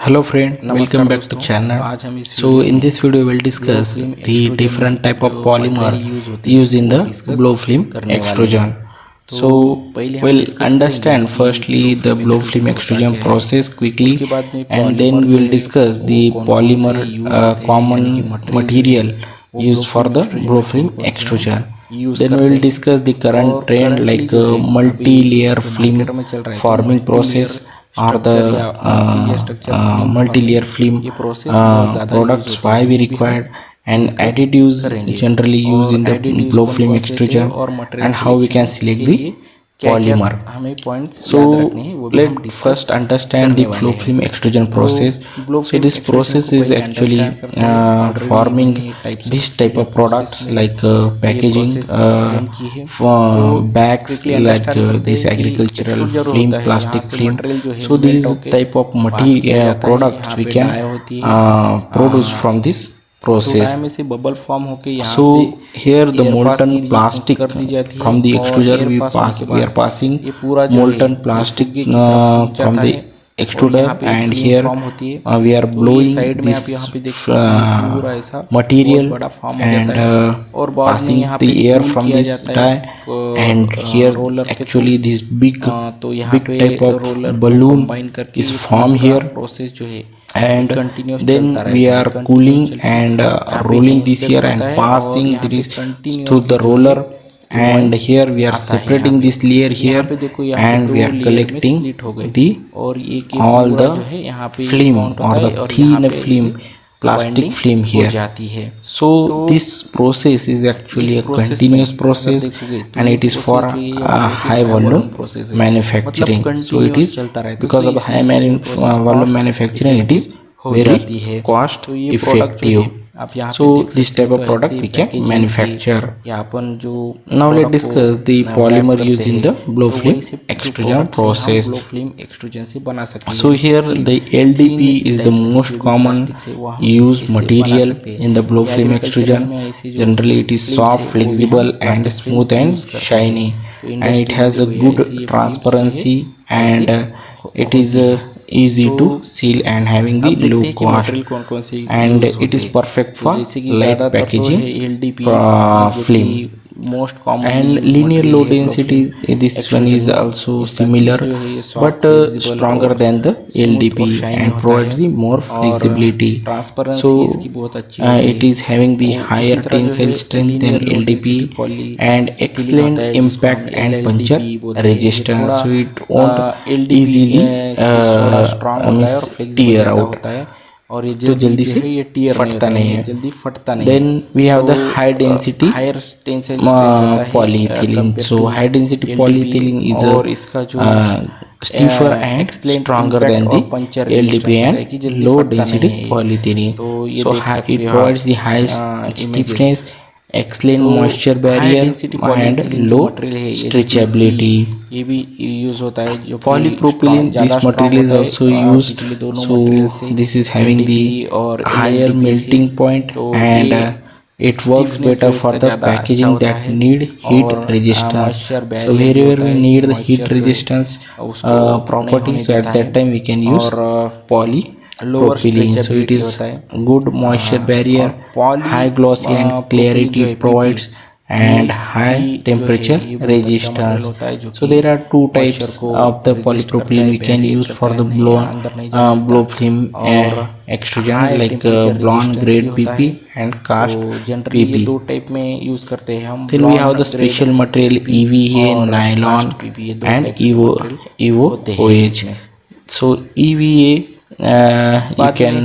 Hello friend, नमस्कार welcome back to दोस्तों। channel. आज हम इस So वीडियो in में this video we'll glow discuss film the extrusion में different type of जो polymer मटेरियल यूज़ होती है used in वो the डिस्कस blow film करने वाले हैं। extrusion. तो So पहले हम we'll डिस्कस करेंगे understand कि firstly glow the film blow extrusion film होता extrusion क्या है। process quickly, उसके बाद में and पॉलीमर then जो we'll है discuss वो the कौन कौन polymer से यूज़ होते हैं, common यानी कि मटेरियल जो है material वो glow used for film the extrusion blow में कौन film कौन से हम extrusion. यूज़ Then we करते will हैं। discuss the current और trend करंटली like जो है अभी multi-layer जो film मार्केट में चल रहा है तो forming process multilayer or the structure या multilayer structure film multi-layer forming, film ये प्रोसेस बहुत ज़्यादा यूज़ products होती है, why तो we वो भी हम required, and डिस्कस additives करेंगे। generally used और in the एडिटिव्स blow कौन film कौन से थे extrusion, और material and how we can selection select के the लिए क्या क्या polymer. हमें पॉइंट्स So याद रखने हैं, वो भी हम let discuss first understand the करने वाले flow हैं। film extrusion तो process. Blow So film this extrusion process को is पहले actually अंडरस्टैंड करते हैं। ऑलरेडी forming मैंने टाइप्स this ऑफ type या of प्रोसेस products में like ये packaging, प्रोसेस एक्सप्लेन की है। तो bags क्विकली like अंडरस्टैंड करते this हैं कि agricultural एक्सट्रूजर film, होता है, यहाँ plastic से film. मटेरियल जो है So मेल्ट these होके type of पास किया material जाता है, products यहाँ we पे can डाई होती है। produce from this तो डाई process. में से बबल फॉर्म होके यहाँ So से here the air pass molten plastic कर दी जाती है from the और extruder एयर पास होने के we are बाद passing ये पूरा जो है molten ये plastic फुग्गे की तरफ रुक from जाता the है और extruder, यहाँ पे एक and फिल्म here फॉर्म होती है। we are तो ये blowing साइड में आप this यहाँ पे देख सकते हैं पूरा ऐसा बहुत material बड़ा फॉर्म हो and जाता है और बाद में passing यहाँ the पे air कूल from किया this जाता die, है and here रोलर के थ्रू। actually this big तो यहाँ पे type of रोलर को balloon कंबाइन करके is ये formed पूरा here, प्रोसेस जो है and कंटिन्यूस then चलता we रहता है। are कंटिन्यूस cooling चल के and यहाँ पे rolling this इंस्पेक्ट here होता and है और passing यहाँ पे this through कंटिन्यूसली the जो है roller, ये and oil here we are आता है। यहाँ separating पे this layer यहाँ here, पे देखो, यहाँ पे and दो we are लेयर में collecting स्प्लिट हो गए the और ये के all पूरा the जो है यहाँ पे film काउंट or होता the है और यहाँ thin पे film, ऐसे plastic बाइंडिंग film हो here. जाती है। So तो this process is actually इस a प्रोसेस में continuous अगर process, देखोगे तो and ये it is for प्रोसेस जो है ये बहुत ही high high volume volume process है, मतलब manufacturing. So it continuous is चलता रहता है, because तो of high इसलिए ये process volume cost manufacturing, it is effective हो very जाती है। cost तो ये प्रोडक्ट जो effective. है आप यहाँ पे So देख this सकते type हो, of तो product ऐसे we can पैकेजिंग manufacture. या अपन जो Now let's प्रोडक्ट discuss को the रैप polymer करते used in हैं, the blow तो film वही से जो extrusion प्रोडक्ट से हम process. ब्लो फिल्म एक्सट्रूजन से बना सकते So हैं। here film the thin LDPE is the types की most जो भी common प्लास्टिक से वो हम used इससे बना material सकते हैं। in the blow ये film एग्रीकल्चरल extrusion. में ऐसी जो Generally it is films soft, है वो भी हम flexible and plastic film smooth से and यूज़ करते shiny, हैं। तो and it इंडस्ट्री में has जो a है good ऐसी ये फिल्म्स जो है transparency, ऐसे and it is होती है। easy तो to seal and having the अब देखते low हैं कि cost, मटेरियल कौन कौन से and यूज़ it होते is हैं। perfect तो for जैसे कि light ज़्यादातर तो packaging है LDPE जो film. कि most commonly And use linear low material है blow density film this one extrusion is में, also ताकि similar ये जो है ये सॉफ्ट, but फ्लेक्सिबल stronger और than the स्मूथ और LDPE शाइनी and होता provides है the more और flexibility. So ट्रांसपेरेंसी इसकी बहुत अच्छी होती it है। is having the और higher उसी तरह जो tensile है strength than linear low density LDPE poly and ethylene excellent होता है, जिसको हम impact and puncture LLDPE बोलते हैं। ये resistance. थोड़ा So it won't LDPE easily से थोड़ा स्ट्रांग होता है means और फ्लेक्सिबल tear ज़्यादा out. होता है और ये तो जल्दी जल्दी जो से है ये टीयर नहीं फटता होता नहीं है, है। जल्दी फटता नहीं है। Then we have the तो high density higher tensile strength होता है polyethylene. Compare So to high density LDPE polyethylene is और इसका जो stiffer and excellent stronger impact than और the पंचर LDPE रेजिस्टेंस होता है कि and जल्दी low फटता नहीं density है ये। polyethylene. तो ये So देख it सकते हो provides the highest images. stiffness, excellent तो moisture high barrier density and polyethylene जो low मटेरियल है stretchability. LDPE, ये भी यूज़ होता है जो कि Polypropylene, ज़्यादा this स्ट्रांग material is होता also है used. पिछले दोनों So मटेरियल से, this is having the LDPE और higher LLDPE से। melting point तो and ये it works स्टिफनेस better जो for इसका the ज़्यादा अच्छा packaging होता that है need heat और resistance. मॉइस्चर So बैरियर जो wherever होता we है need the heat मॉइस्चर जो resistance उसको नहीं होने properties, so देता at that है time we can use और lower polypropylene. So it stretchability is होता है good moisture barrier, high glossy and clarity it provides, and high temperature resistance. So there are two types of the polypropylene we can use for the blow film extrusion, like blonde grade PP and cast generally ये PP. दो type में use करते हैं हम। Then we have the special material EVA, nylon and EVOH. So EVA you can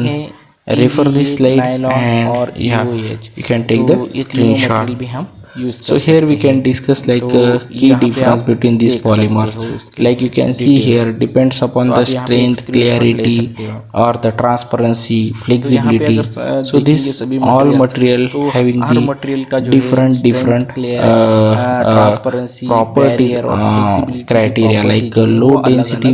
refer this slide and yeah, you can take the screenshot. भी हम use So here we can discuss like key difference between these polymers. Like you can see here, depends upon the strength, clarity or the transparency, flexibility. So this all material having the different transparency properties criteria, like low density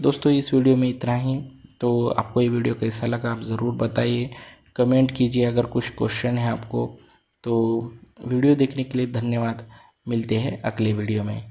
दोस्तों इस video में इतना ही। तो आपको ये video कैसा लगा आप ज़रूर बताइए, कमेंट कीजिए अगर कुछ क्वेश्चन है आपको। तो वीडियो देखने के लिए धन्यवाद, मिलते हैं अगले वीडियो में।